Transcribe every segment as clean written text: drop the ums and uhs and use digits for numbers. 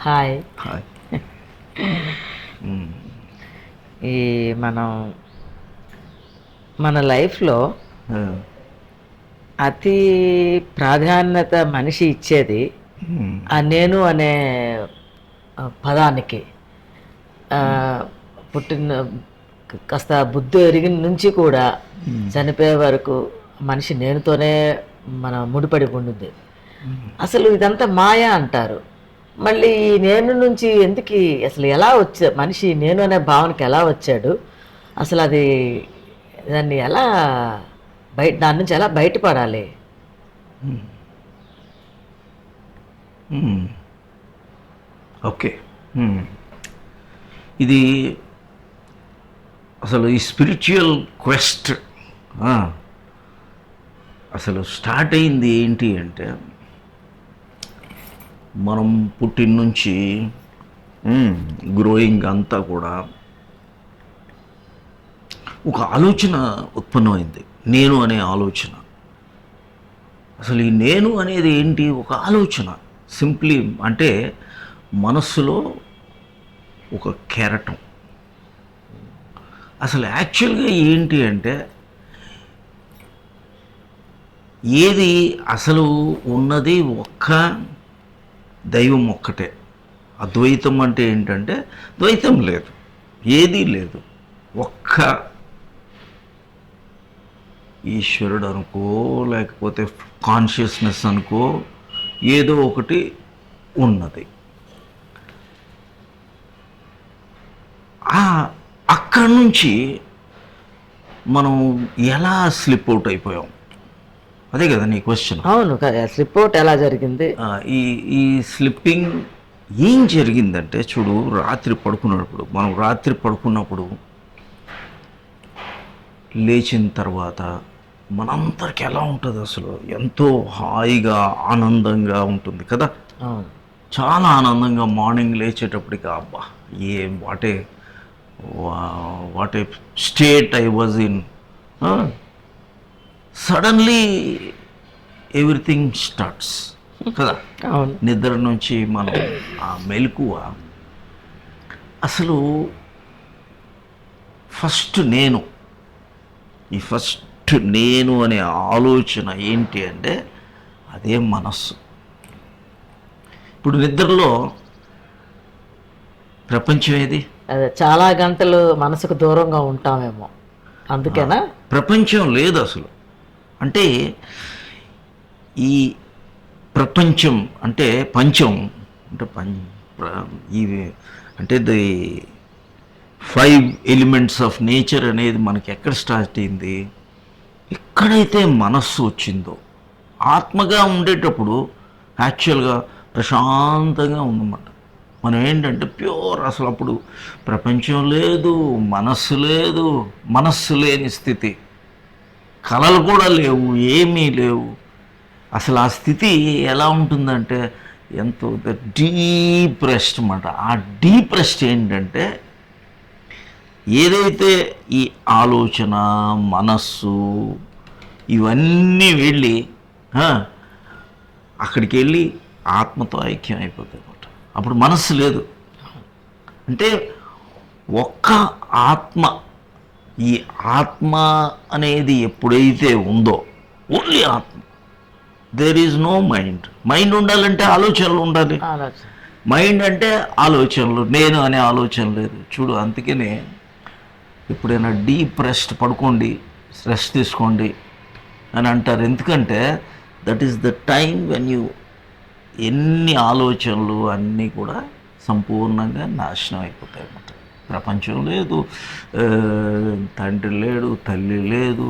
Hi. Hi. ఈ మనం మన లైఫ్లో అతి ప్రాధాన్యత మనిషి ఇచ్చేది ఆ నేను అనే పదానికి. ఆ, పుట్టిన కాస్త బుద్ధి ఎరిగిన నుంచి కూడా చనిపోయే వరకు మనిషి నేనుతోనే మన ముడిపడి ఉండుద్ది. అసలు ఇదంతా మాయ అంటారు. మళ్ళీ ఈ నేను నుంచి ఎందుకు అసలు ఎలా వచ్చా మనిషి నేను అనే భావనకి ఎలా వచ్చాడు? అసలు అది దాన్ని ఎలా దాని నుంచి ఎలా బయటపడాలి? ఓకే. ఇది అసలు ఈ స్పిరిచువల్ క్వెస్ట్ అసలు స్టార్ట్ అయింది ఏంటి అంటే, మనం పుట్టిన నుంచి గ్రోయింగ్ అంతా కూడా ఒక ఆలోచన ఉత్పన్నమైంది, నేను అనే ఆలోచన. అసలు ఈ నేను అనేది ఏంటి? ఒక ఆలోచన. సింప్లీ అంటే మనస్సులో ఒక కెరటం. అసలు యాక్చువల్గా ఏంటి అంటే, ఏది అసలు ఉన్నది ఒక్క దైవం ఒక్కటే. అద్వైతం అంటే ఏంటంటే ద్వైతం లేదు, ఏదీ లేదు, ఒక్క ఈశ్వరుడు అనుకో, లేకపోతే కాన్షియస్నెస్ అనుకో, ఏదో ఒకటి ఉన్నది. అక్కడి నుంచి మనం ఎలా స్లిప్ అవుట్ అయిపోయాం? అదే కదా నీ క్వశ్చన్. అవును, స్లిప్ అవుట్ ఎలా జరిగింది? ఈ స్లిప్పింగ్ ఏం జరిగిందంటే, చూడు, రాత్రి పడుకున్నప్పుడు లేచిన తర్వాత మనందరికి ఎలా ఉంటుంది? అసలు ఎంతో హాయిగా ఆనందంగా ఉంటుంది కదా. చాలా ఆనందంగా మార్నింగ్ లేచేటప్పటికి అబ్బా what a state I was in. Suddenly everything starts కదా. నిద్ర నుంచి మనం ఆ మెలకువ, అసలు ఫస్ట్ నేను అనే ఆలోచన ఏంటి అంటే అదే మనస్సు. ఇప్పుడు నిద్రలో ప్రపంచం ఏది? అదే, చాలా గంటలు మనసుకు దూరంగా ఉంటామేమో, అందుకేనా? ప్రపంచం లేదు అసలు. అంటే ఈ ప్రపంచం అంటే పంచం అంటే ఇవి అంటే ది 5 ఎలిమెంట్స్ ఆఫ్ నేచర్ అనేది మనకి ఎక్కడ స్టార్ట్ అయింది? ఎక్కడైతే మనస్సు వచ్చిందో. ఆత్మగా ఉండేటప్పుడు యాక్చువల్గా ప్రశాంతంగా ఉందన్నమాట. మనం ఏంటంటే ప్యూర్, అసలు అప్పుడు ప్రపంచం లేదు, మనస్సు లేని స్థితి, కళలు కూడా లేవు, ఏమీ లేవు. అసలు ఆ స్థితి ఎలా ఉంటుందంటే ఎంతో డీప్ రెస్ట్ అన్నమాట. ఆ డీప్ రెస్ట్ ఏంటంటే, ఏదైతే ఈ ఆలోచన, మనస్సు ఇవన్నీ వెళ్ళి అక్కడికి వెళ్ళి ఆత్మతో ఐక్యం అయిపోతాయి అన్నమాట. అప్పుడు మనస్సు లేదు. అంటే ఒక్క ఆత్మ. ఈ ఆత్మ అనేది ఎప్పుడైతే ఉందో, ఓన్లీ ఆత్మ, there is no mind. Mind ఉండాలంటే ఆలోచనలు ఉండాలి. మైండ్ అంటే ఆలోచనలు, నేను అనే ఆలోచన లేదు. చూడు, అందుకనే ఎప్పుడైనా డీప్ రెస్ట్ పడుకోండి, రెస్ట్ తీసుకోండి అని అంటారు. ఎందుకంటే that is the time when you ఎన్ని ఆలోచనలు అన్నీ కూడా సంపూర్ణంగా నాశనం అయిపోతాయి అన్నమాట. ప్రపంచం లేదు, తండ్రి లేడు, తల్లి లేదు,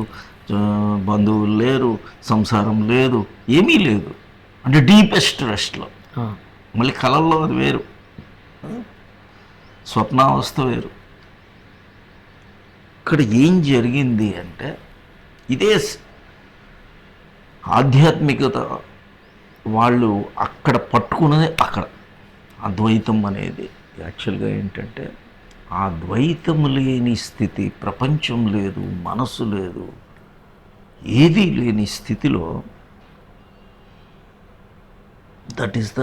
బంధువులు లేరు, సంసారం లేదు, ఏమీ లేదు. అంటే డీపెస్ట్ రెస్ట్లో. మళ్ళీ కళల్లో అది వేరు, స్వప్నావస్థ వేరు. ఇక్కడ ఏం జరిగింది అంటే, ఇదే ఆధ్యాత్మికత వాళ్ళు అక్కడ పట్టుకున్నది. అక్కడ అద్వైతం అనేది యాక్చువల్గా ఏంటంటే, ఆ ద్వైతం లేని స్థితి, ప్రపంచం లేదు, మనసు లేదు, ఏదీ లేని స్థితిలో that is the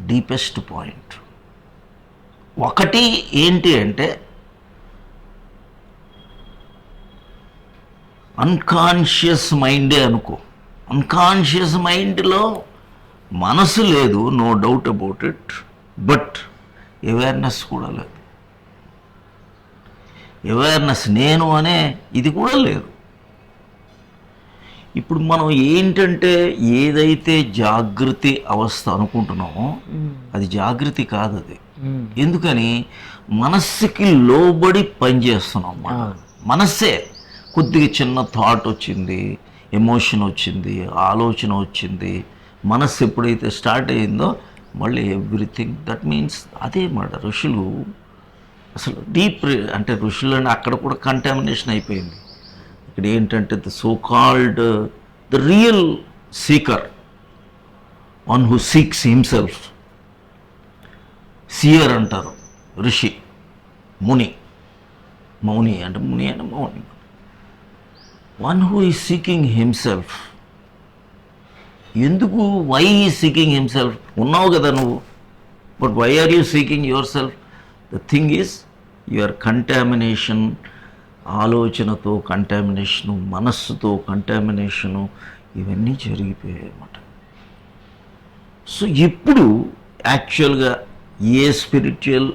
deepest point. ఒకటి ఏంటి అంటే అన్కాన్షియస్ మైండే అనుకో. అన్కాన్షియస్ మైండ్లో మనసు లేదు, no doubt about it, but awareness కూడా లేదు. అవేర్నెస్ నేను అనే ఇది కూడా లేదు. ఇప్పుడు మనం ఏంటంటే ఏదైతే జాగృతి అవస్థ అనుకుంటున్నామో అది జాగృతి కాదు. అది ఎందుకని మనస్సుకి లోబడి పనిచేస్తున్నాం. మనస్సే కొద్దిగా చిన్న థాట్ వచ్చింది, ఎమోషన్ వచ్చింది, ఆలోచన వచ్చింది, మనస్సు ఎప్పుడైతే స్టార్ట్ అయ్యిందో మళ్ళీ ఎవ్రీథింగ్. దట్ మీన్స్ అదే మాట. ఋషులు అసలు డీప్ అంటే ఋషులని అక్కడ కూడా కంటామినేషన్ అయిపోయింది. ఇక్కడ ఏంటంటే the so called the real seeker, one who seeks himself, seer అంటారు, ఋషి, ముని, మౌని అంటే ముని అంటే మౌని, one who is seeking himself. ఎందుకు? Why is seeking himself? ఉన్నావు కదా నువ్వు, but why are you seeking yourself? The thing is your contamination, ఆలోచనతో కంటామినేషను, మనస్సుతో కంటామినేషను, ఇవన్నీ జరిగిపోయాయి అన్నమాట. సో ఇప్పుడు యాక్చువల్గా ఏ స్పిరిచువల్,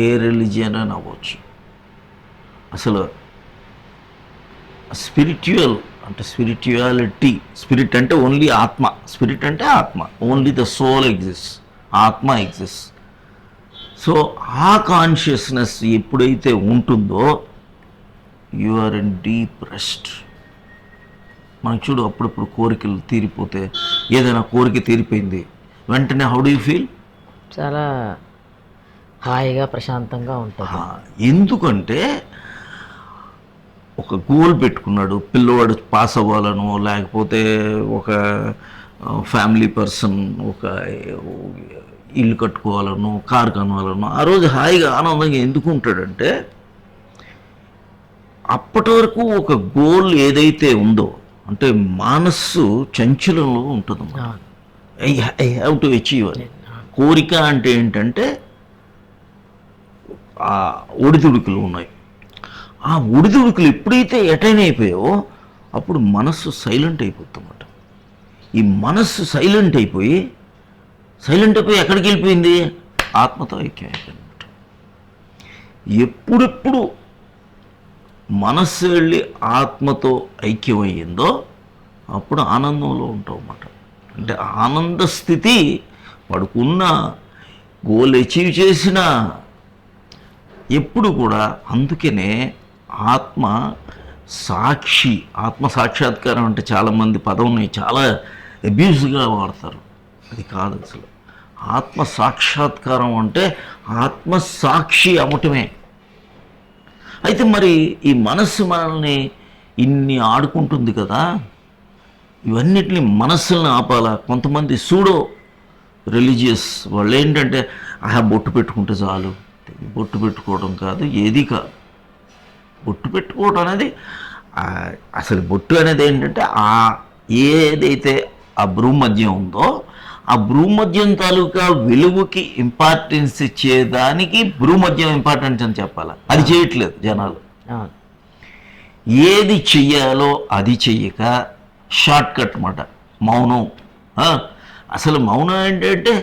ఏ రిలీజియన్ అని అవ్వచ్చు, అసలు స్పిరిచువల్ అంటే స్పిరిచువాలిటీ, స్పిరిట్ అంటే ఓన్లీ ఆత్మ, స్పిరిట్ అంటే ఆత్మ, ఓన్లీ ద సోల్ ఎగ్జిస్ట్, ఆత్మ ఎగ్జిస్ట్. సో ఆ కాన్షియస్నెస్ ఎప్పుడైతే ఉంటుందో you are in deep rest. మనకు చూడు అప్పుడప్పుడు కోరికలు తీరిపోతే, ఏదైనా కోరిక తీరిపోయింది వెంటనే హౌ డూ యూ ఫీల్? చాలా హాయిగా ప్రశాంతంగా ఉంటుంది. ఎందుకంటే ఒక గోల్ పెట్టుకున్నాడు, పిల్లవాడు పాస్ అవ్వాలను, లేకపోతే ఒక ఫ్యామిలీ పర్సన్ ఒక ఇల్లు కట్టుకోవాలను, కారు కొనాలను, ఆ రోజు హాయిగా ఆనందంగా ఎందుకు ఉంటాడంటే అప్పటి వరకు ఒక గోల్ ఏదైతే ఉందో, అంటే మనస్సు చంచలంలో ఉంటుంది. ఐ హ్యావ్ టు అచీవ్ అని. కోరిక అంటే ఏంటంటే ఆ ఒడిదుడుకులు ఉన్నాయి. ఆ ఒడిదుడుకులు ఎప్పుడైతే అటైన్ అయిపోయావో అప్పుడు మనస్సు సైలెంట్ అయిపోతుందన్నమాట. ఈ మనస్సు సైలెంట్ అయిపోయి ఎక్కడికి వెళ్ళిపోయింది? ఆత్మతో ఐక్యం అయిపోయిందన్నమాట. ఎప్పుడెప్పుడు మనస్సు వెళ్ళి ఆత్మతో ఐక్యమయ్యిందో అప్పుడు ఆనందంలో ఉంటావు అన్నమాట. అంటే ఆనంద స్థితి వాడుకున్న గోల్ అచీవ్ చేసిన ఎప్పుడు కూడా. అందుకనే ఆత్మ సాక్షి, ఆత్మ సాక్షాత్కారం అంటే చాలామంది పదంని చాలా అబ్యూజ్గా వాడతారు. అది కాదు అసలు. ఆత్మ సాక్షాత్కారం అంటే ఆత్మ సాక్షి అమ్మటమే. అయితే మరి ఈ మనస్సు మనల్ని ఇన్ని ఆడుకుంటుంది కదా, ఇవన్నిటిని మనస్సులను ఆపాలా? కొంతమంది సూడో రిలీజియస్ వాళ్ళు ఏంటంటే బొట్టు పెట్టుకుంటే చాలు. బొట్టు పెట్టుకోవడం కాదు, ఏది కాదు. బొట్టు పెట్టుకోవడం అనేది అసలు బొట్టు అనేది ఏంటంటే ఏదైతే ఆ భ్రూమధ్యం ఉందో ఆ భ్రూమధ్యం తాలూకా వెలుగుకి ఇంపార్టెన్స్ ఇచ్చేదానికి భ్రూమధ్యం ఇంపార్టెన్స్ అని చెప్పాలి. అది చేయట్లేదు జనాలు. ఏది చెయ్యాలో అది చెయ్యక షార్ట్ కట్ మాట మౌనం. అసలు మౌనం ఏంటంటే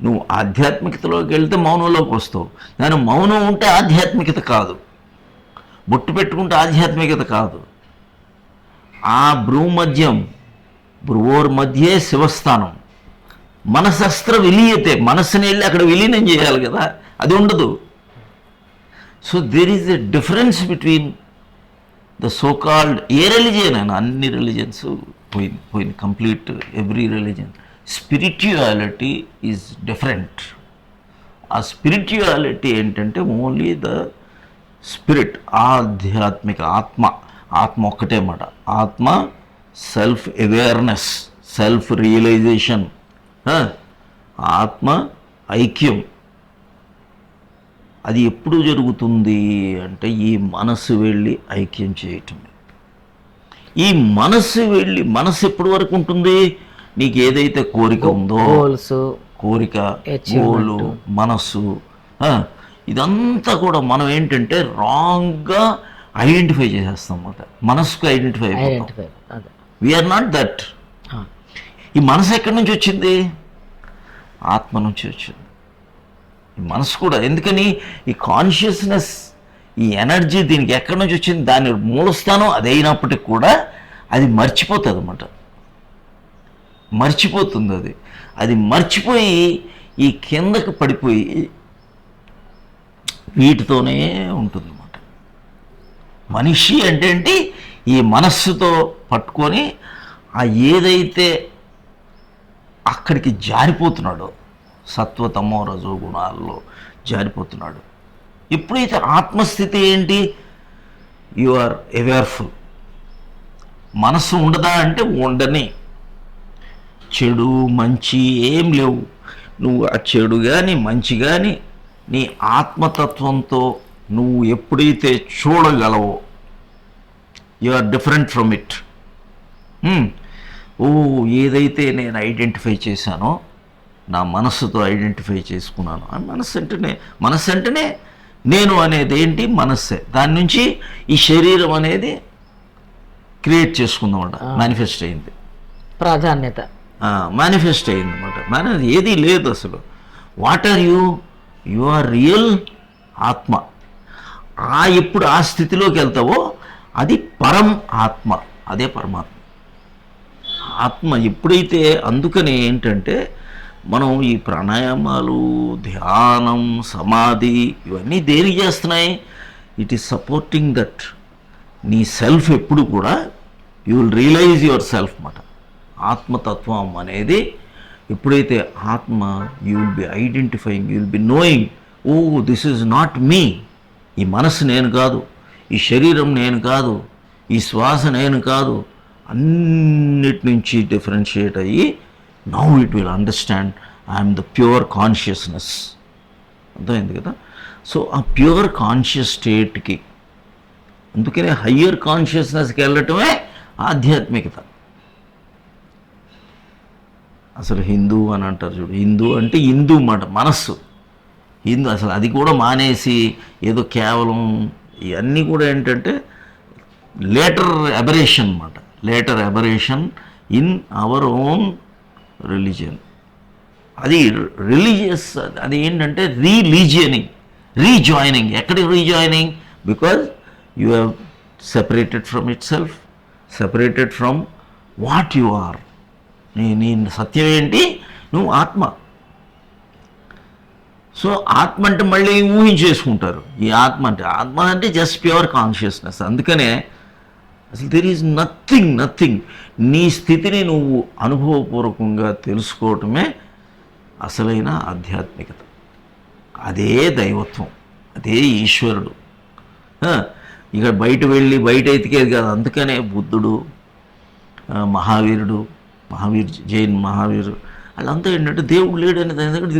నువ్వు ఆధ్యాత్మికతలోకి వెళ్తే మౌనంలోకి వస్తావు, కానీ మౌనం ఉంటే ఆధ్యాత్మికత కాదు. బొట్టు పెట్టుకుంటే ఆధ్యాత్మికత కాదు. ఆ భ్రూమధ్యం, భ్రువోర్ మధ్యే శివస్థానం, మనసస్త్ర విలీయతే, మనస్సుని వెళ్ళి అక్కడ విలీనం చేయాలి కదా, అది ఉండదు. So there is a difference between the so called ఏ రిలీజియన్ అయినా, అన్ని రిలీజియన్స్ పోయింది complete, every religion. Spirituality is different. ఆ స్పిరిచువాలిటీ ఏంటంటే ఓన్లీ ద స్పిరిట్, ఆధ్యాత్మిక ఆత్మ ఒక్కటే మాట. ఆత్మ సెల్ఫ్ అవేర్నెస్, సెల్ఫ్ రియలైజేషన్, ఆత్మ ఐక్యం. అది ఎప్పుడు జరుగుతుంది అంటే ఈ మనస్సు వెళ్ళి ఐక్యం చేయటమే. ఈ మనస్సు వెళ్ళి, మనస్సు ఎప్పటి వరకు ఉంటుంది? నీకు ఏదైతే కోరిక ఉందో, కోరిక, Achievement. గోలు, మనస్సు, ఇదంతా కూడా మనం ఏంటంటే రాంగ్గా ఐడెంటిఫై చేసేస్తాం అన్నమాట. మనస్సుకు ఐడెంటిఫై అయిపోతాం. ఐడెంటిఫై అదే వీఆర్ నాట్ దట్. ఈ మనసు ఎక్కడి నుంచి వచ్చింది? ఆత్మ నుంచి వచ్చింది ఈ మనసు కూడా. ఎందుకని ఈ కాన్షియస్నెస్, ఈ ఎనర్జీ దీనికి ఎక్కడి నుంచి వచ్చింది? దాని మూలస్థానం అది అయినప్పటికి కూడా అది మర్చిపోతుంది అన్నమాట. మర్చిపోతుంది అది మర్చిపోయి ఈ కిందకి పడిపోయి వీటితోనే ఉంటుందన్నమాట. మనిషి అంటే ఏంటి? ఈ మనస్సుతో పట్టుకొని ఆ ఏదైతే అక్కడికి జారిపోతున్నాడో, సత్వతమో రజో గుణాల్లో జారిపోతున్నాడు. ఎప్పుడైతే ఆత్మస్థితి ఏంటి? You are awareful. మనస్సు ఉండదా అంటే ఉండని. చెడు మంచి ఏం లేవు. నువ్వు ఆ చెడు కానీ మంచి కానీ నీ ఆత్మతత్వంతో నువ్వు ఎప్పుడైతే చూడగలవో, you are different from it. ఏదైతే నేను ఐడెంటిఫై చేశానో, నా మనస్సుతో ఐడెంటిఫై చేసుకున్నాను. మనస్సు అంటేనే నేను అనేది ఏంటి? మనస్సే. దాని నుంచి ఈ శరీరం అనేది క్రియేట్ చేసుకుందామన్నమాట. మేనిఫెస్ట్ అయింది, ప్రాధాన్యత మేనిఫెస్ట్ అయింది అన్నమాట. ఏది లేదు అసలు. What are you? You are real ఆత్మ. ఎప్పుడు ఆ స్థితిలోకి వెళ్తావో అది పరం ఆత్మ, అదే పరమాత్మ. ఆత్మ ఎప్పుడైతే, అందుకని ఏంటంటే మనం ఈ ప్రాణాయామాలు, ధ్యానం, సమాధి ఇవన్నీ దేనికి చేస్తున్నాయి? It is supporting that. నీ సెల్ఫ్ ఎప్పుడు కూడా you will realize your self అన్నమాట. ఆత్మతత్వం అనేది ఎప్పుడైతే ఆత్మ, you will be identifying, you will be knowing, this is not me. ఈ మనసు నేను కాదు, ఈ శరీరం నేను కాదు, ఈ శ్వాస నేను కాదు. అన్నిటి నుంచి డిఫరెన్షియేట్ అయ్యి now it will understand I'm the pure consciousness. అర్థమైంది కదా? సో ఆ ప్యూర్ కాన్షియస్ స్టేట్కి, అందుకనే హయ్యర్ కాన్షియస్నెస్కి వెళ్ళటమే ఆధ్యాత్మికత. అసలు హిందూ అని అంటారు చూడు, హిందూ అంటే హిందూ మాట, మనస్సు హిందూ. అసలు అది కూడా మానేసి ఏదో కేవలం ఇవన్నీ కూడా ఏంటంటే లేటర్ అబరేషన్ అన్నమాట. Later aberration in our own religion. అది రిలీజియస్, అది ఏంటంటే రీజాయినింగ్. ఎక్కడ rejoining? Because you have separated from it self, separated from what you are. నీ సత్యం ఏంటి? నువ్వు ఆత్మ. సో ఆత్మ అంటే మళ్ళీ ఊహించేసుకుంటారు. ఈ ఆత్మ అంటే జస్ట్ ప్యూర్ కాన్షియస్నెస్. అందుకనే అసలు దెర్ ఈజ్ నథింగ్. నీ స్థితిని నువ్వు అనుభవపూర్వకంగా తెలుసుకోవటమే అసలైన ఆధ్యాత్మికత. అదే దైవత్వం, అదే ఈశ్వరుడు. ఇక బయట ఎతికేది కాదు. అందుకనే బుద్ధుడు, జైన్ మహావీరు వాళ్ళంతా ఏంటంటే దేవుడు లేడు అనే దాని దగ్గర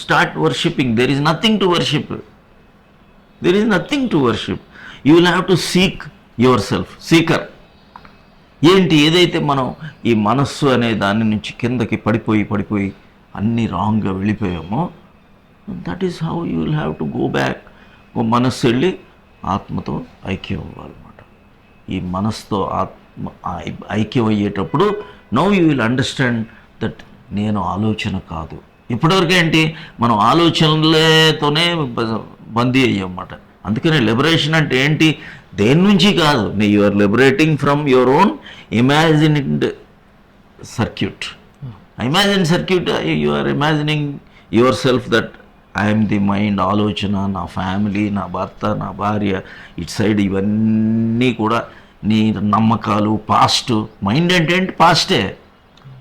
start worshipping. There is nothing to worship. You will have to seek your self. Seeker ఏంటి? ఏదైతే మనం ఈ మనస్సు అనే దాని నుంచి కిందకి పడిపోయి అన్నీ రాంగ్గా వెళ్ళిపోయామో, that is how you will have to go back. మనస్సు వెళ్ళి ఆత్మతో ఐక్యం అవ్వాలన్నమాట. ఈ మనస్సుతో ఆత్మ ఐక్యం అయ్యేటప్పుడు now you will understand that నేను ఆలోచన కాదు. ఇప్పటివరకు ఏంటి? మనం ఆలోచనలతోనే బందీ అయ్యామన్నమాట. అందుకనే లిబరేషన్ అంటే ఏంటి? దేని నుంచి కాదు, you are liberating from your own imagined circuit. You are imagining your self that I'm the mind. ఆలోచన, నా ఫ్యామిలీ, నా భర్త, నా భార్య, ఇటు సైడ్ ఇవన్నీ కూడా నీ నమ్మకాలు, పాస్ట్. మైండ్ అంటే ఏంటి? పాస్టే.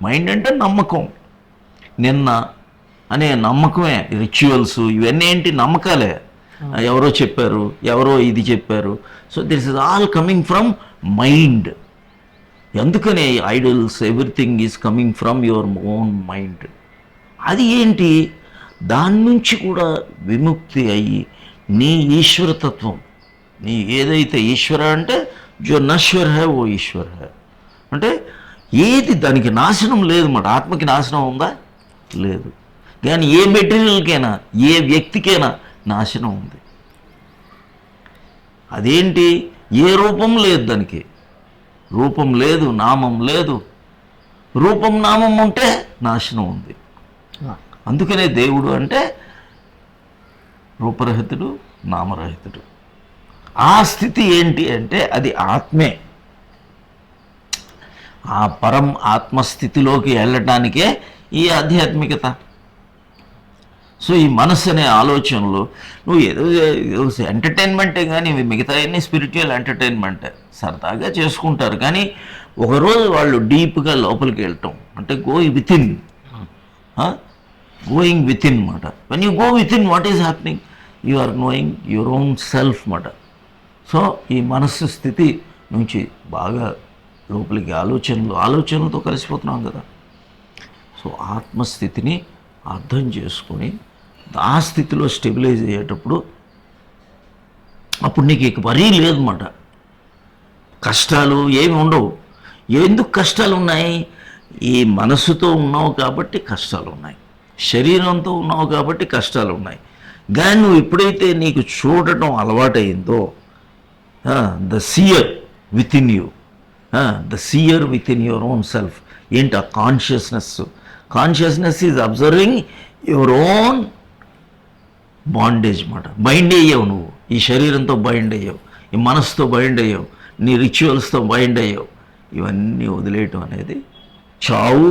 మైండ్ అంటే నమ్మకం. నిన్న అనే నమ్మకమే. రిచువల్స్ ఇవన్నీ ఏంటి? నమ్మకాలే. ఎవరో చెప్పారు, ఎవరో ఇది చెప్పారు. So this is all coming from mind. అందుకనే idols, everything is coming from your own mind. అది ఏంటి? దాని నుంచి కూడా విముక్తి అయ్యి నీ ఈశ్వరతత్వం, నీ ఏదైతే ఈశ్వర అంటే జో నశ్వర్ హై ఓ ఈశ్వర్ హై అంటే ఏది దానికి నాశనం లేదు మాట. ఆత్మకి నాశనం ఉందా? లేదు. కానీ ఏ మెటీరియల్కైనా ఏ వ్యక్తికైనా నాశనం ఉంది. అదేంటి? ఏ రూపం లేదు దానికి. రూపం లేదు, నామం లేదు. రూపం నామం ఉంటే నాశనం ఉంది. అందుకనే దేవుడు అంటే రూపరహితుడు, నామరహితుడు. ఆ స్థితి ఏంటి అంటే అది ఆత్మే. ఆ పరం ఆత్మస్థితిలోకి వెళ్ళటానికే ఈ ఆధ్యాత్మికత. సో ఈ మనస్సు అనే ఆలోచనలు నువ్వు ఏదో ఎంటర్టైన్మెంటే, కానీ మిగతా అన్ని స్పిరిచువల్ ఎంటర్టైన్మెంటే, సరదాగా చేసుకుంటారు. కానీ ఒకరోజు వాళ్ళు డీప్గా లోపలికి వెళ్ళటం అంటే గోయింగ్ విత్ ఇన్ మాట. When you go within, what is happening? You are knowing your own self మాట. సో ఈ మనస్సు స్థితి నుంచి బాగా లోపలికి ఆలోచనలతో కలిసిపోతున్నాం కదా. సో ఆత్మస్థితిని అర్థం చేసుకొని ఆ స్థితిలో స్టెబిలైజ్ అయ్యేటప్పుడు అప్పుడు నీకు ఇక వరీ లేదన్నమాట. కష్టాలు ఏమి ఉండవు. ఎందుకు కష్టాలు ఉన్నాయి? ఈ మనసుతో ఉన్నావు కాబట్టి కష్టాలు ఉన్నాయి, శరీరంతో ఉన్నావు కాబట్టి కష్టాలు ఉన్నాయి. కానీ నువ్వు ఎప్పుడైతే నీకు చూడటం అలవాటైందో, the seer within you, the seer within your own self. ఏంటి ఆ consciousness is observing your own bondage మాట. బైండ్ అయ్యావు నువ్వు, ఈ శరీరంతో బైండ్ అయ్యావు, ఈ మనసుతో బైండ్ అయ్యావు, నీ రిచువల్స్తో బైండ్ అయ్యావు. ఇవన్నీ వదిలేయటం అనేది చావు,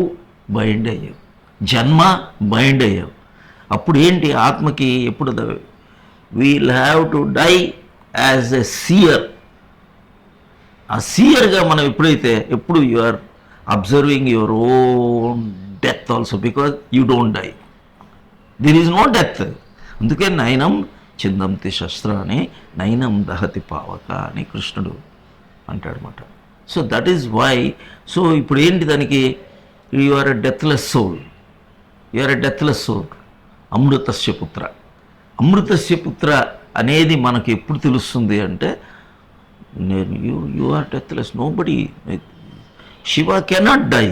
బైండ్ అయ్యావు, జన్మ, బైండ్ అయ్యావు. అప్పుడు ఏంటి ఆత్మకి? ఎప్పుడు we'll have to die as a seer. ఆ సీయర్గా మనం ఎప్పుడు you are observing your own death also, because you don't die, there is no death. అందుకే నయనం చిందంతి శస్త్రాన్ని నయనం దహతి పావక అని కృష్ణుడు అంటాడనమాట. So that is why. So ఇప్పుడు ఏంటి దానికి? You are a deathless soul, you are a deathless soul. అమృతస్య పుత్ర. అమృతస్య పుత్ర అనేది మనకు ఎప్పుడు తెలుస్తుంది అంటే, నేను you are deathless, nobody, Shiva cannot die.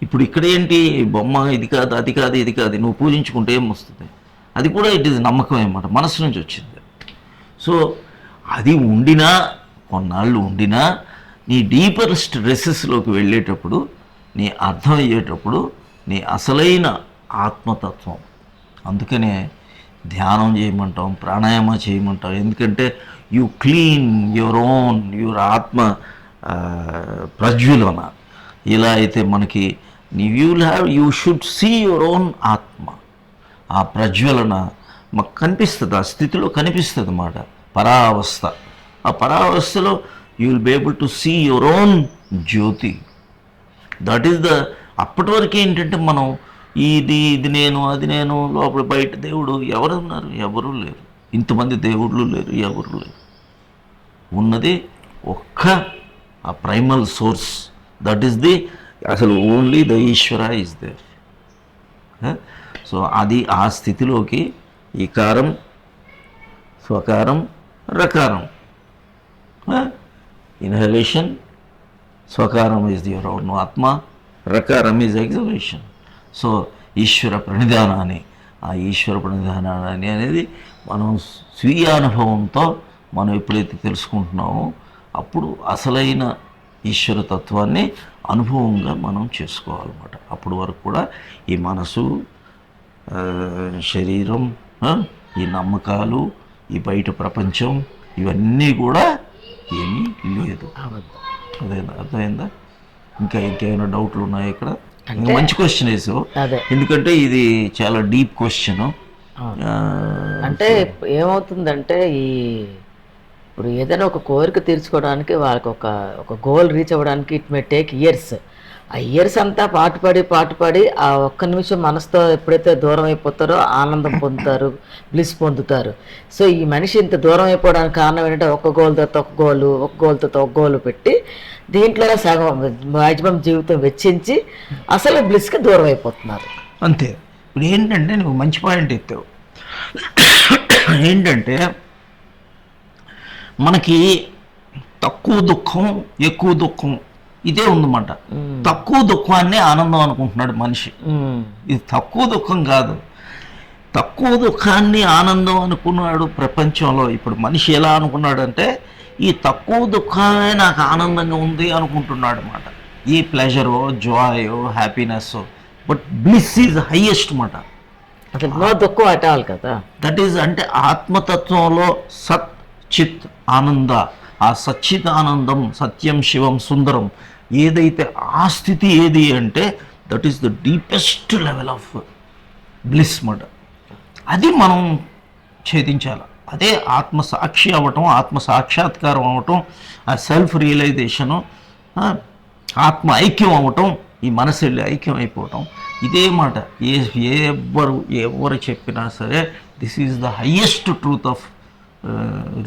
ఇప్పుడు ఇక్కడ ఏంటి? బొమ్మ ఇది కాదు, అది కాదు, ఇది కాదు, నువ్వు పూజించుకుంటే ఏమొస్తుంది? అది కూడా ఇట్ ఈజ్ నమ్మకం అన్నమాట, మనసు నుంచి వచ్చింది. సో అది ఉండినా, కొన్నాళ్ళు ఉండినా, నీ డీపర్ స్ట్రెసెస్లోకి వెళ్ళేటప్పుడు, నీ అర్థం అయ్యేటప్పుడు నీ అసలైన ఆత్మతత్వం. అందుకనే ధ్యానం చేయమంటాం, ప్రాణాయామ చేయమంటాం. ఎందుకంటే యు క్లీన్ యువర్ ఆత్మ ప్రజ్వలన. ఇలా అయితే మనకి you should see your own ఆత్మ. ఆ ప్రజ్వలన మాకు కనిపిస్తుంది, ఆ స్థితిలో కనిపిస్తుంది అన్నమాట, పరావస్థ. ఆ పరావస్థలో you will be able to see your own jyoti. That is అప్పటి వరకు ఏంటంటే మనం ఇది నేను, అది నేను, లోపల బయట దేవుడు ఎవరు ఉన్నారు? ఎవరు లేరు. ఇంతమంది దేవుళ్ళు లేరు, ఎవరు లేరు. ఉన్నది ఒక్క ఆ ప్రైమల్ సోర్స్. దట్ ఈస్ అసలు ఓన్లీ ద ఈశ్వర ఈజ్ దేర్. సో అది ఆ స్థితిలోకి ఈకారం, స్వకారం, రకారం. ఇన్హలేషన్, స్వకారం ఈజ్ యువర్ ఓన్ ఆత్మ, రకారం ఈజ్ ఎగ్జలేషన్. సో ఈశ్వర ప్రణిధానాన్ని, ఆ ఈశ్వర ప్రణిధానాన్ని అనేది మనం స్వీయ అనుభవంతో మనం ఎప్పుడైతే తెలుసుకుంటున్నామో అప్పుడు అసలైన ఈశ్వర తత్వాన్ని అనుభవంగా మనం చేసుకోవాలన్నమాట. అప్పుడు వరకు కూడా ఈ మనసు, శరీరం, ఈ నమ్మకాలు, ఈ బయట ప్రపంచం, ఇవన్నీ కూడా ఏమీ లేదు. అర్థమైందా? ఇంకేమైనా డౌట్లు ఉన్నాయా ఇక్కడ? మంచి క్వశ్చన్ వేసావు, ఎందుకంటే ఇది చాలా డీప్ క్వశ్చన్. అంటే ఏమవుతుందంటే ఇప్పుడు ఏదైనా ఒక కోరిక తీర్చుకోవడానికి వాళ్ళకి ఒక గోల్ రీచ్ అవ్వడానికి ఇట్ మే టేక్ ఇయర్స్. ఆ ఇయర్స్ అంతా పాటుపడి ఆ ఒక్క నిమిషం మనసుతో ఎప్పుడైతే దూరం అయిపోతారో ఆనందం పొందుతారు, బ్లిస్ పొందుతారు. సో ఈ మనిషి ఇంత దూరం అయిపోవడానికి కారణం ఏంటంటే ఒక గోల్తో ఒక గోలు పెట్టి దీంట్లోనే సగం మ్యాక్సిమం జీవితం వెచ్చించి అసలు బ్లిస్కి దూరం అయిపోతున్నారు. అంతే. ఇప్పుడు ఏంటంటే నువ్వు మంచి పాయింట్ ఎత్తావు. ఏంటంటే మనకి తక్కువ దుఃఖం, ఎక్కువ దుఃఖం ఇదే ఉందన్నమాట. తక్కువ దుఃఖాన్ని ఆనందం అనుకుంటున్నాడు మనిషి. ఇది తక్కువ దుఃఖం కాదు, తక్కువ దుఃఖాన్ని ఆనందం అనుకున్నాడు ప్రపంచంలో. ఇప్పుడు మనిషి ఎలా అనుకున్నాడంటే ఈ తక్కువ దుఃఖమే నాకు ఆనందంగా ఉంది అనుకుంటున్నాడు అన్నమాట. ఈ ప్లెజరో, జాయో, happiness, but bliss is highest అన్నమాట. అసలు నో దుఃఖం అటాల్ కదా. దట్ ఈజ్ అంటే ఆత్మతత్వంలో సత్ చిత్ ఆనంద, ఆ సచ్చిత్ ఆనందం, సత్యం శివం సుందరం ఏదైతే ఆ స్థితి ఏది అంటే that is the deepest level of bliss మాట. అది మనం ఛేదించాలి. అదే ఆత్మ సాక్షి అవ్వటం, ఆత్మ సాక్షాత్కారం అవ్వటం, ఆ సెల్ఫ్ రియలైజేషను, ఆత్మ ఐక్యం అవ్వటం, ఈ మనసు వెళ్ళి ఐక్యం అయిపోవటం. ఇదే మాట ఎవరు చెప్పినా సరే this is the highest truth of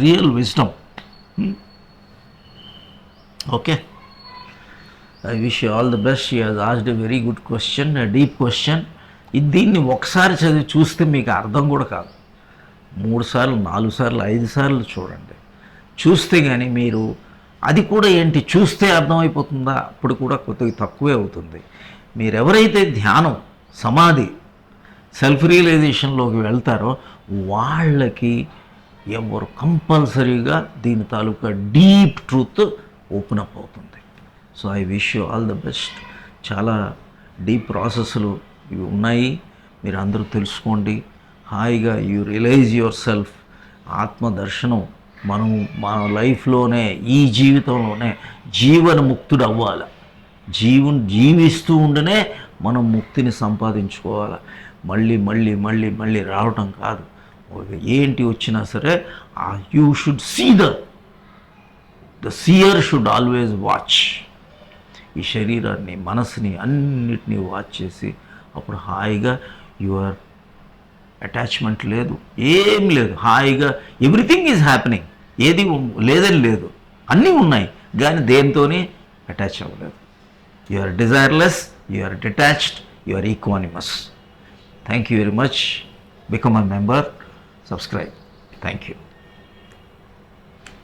real wisdom. Okay, I wish you all the best. She has asked a very good question, a deep question. దీన్ని ఒకసారి చదివి చూస్తే మీకు అర్థం కూడా కాదు. 3 సార్లు 4 సార్లు 5 సార్లు చూడండి. చూస్తే కానీ మీరు అది కూడా ఏంటి చూస్తే అర్థమైపోతుందా, అప్పుడు కూడా కొద్దిగా తక్కువే అవుతుంది. మీరు ఎవరైతే ధ్యానం, సమాధి, సెల్ఫ్ రియలైజేషన్లోకి వెళ్తారో వాళ్ళకి ఎవరు కంపల్సరీగా దీని తాలూకా డీప్ ట్రూత్ ఓపెన్ అప్ అవుతుంది. So I wish you all the best. చాలా డీప్ ప్రాసెస్లు ఇవి ఉన్నాయి, మీరు అందరూ తెలుసుకోండి. హాయిగా యూ రియలైజ్ యువర్ సెల్ఫ్. ఆత్మదర్శనం మనం మన లైఫ్లోనే, ఈ జీవితంలోనే జీవన్ముక్తుడు అవ్వాలి. జీవిస్తూ ఉండనే మనం ముక్తిని సంపాదించుకోవాలి. మళ్ళీ మళ్ళీ మళ్ళీ మళ్ళీ రావటం కాదు. ఏంటి వచ్చినా సరే you should see the seer should always watch. ఈ శరీరాన్ని, మనసుని, అన్నిటినీ వాచ్ చేసి అప్పుడు హాయిగా యువర్ అటాచ్మెంట్ లేదు, ఏం లేదు, హాయిగా ఎవ్రీథింగ్ ఈజ్ హ్యాపెనింగ్. ఏది లేదని లేదు, అన్నీ ఉన్నాయి, కానీ దేనితోని అటాచ్ అవ్వలేదు. You are desireless, you are detached, you are equanimous. Thank you very much. Become a member, subscribe. Thank you.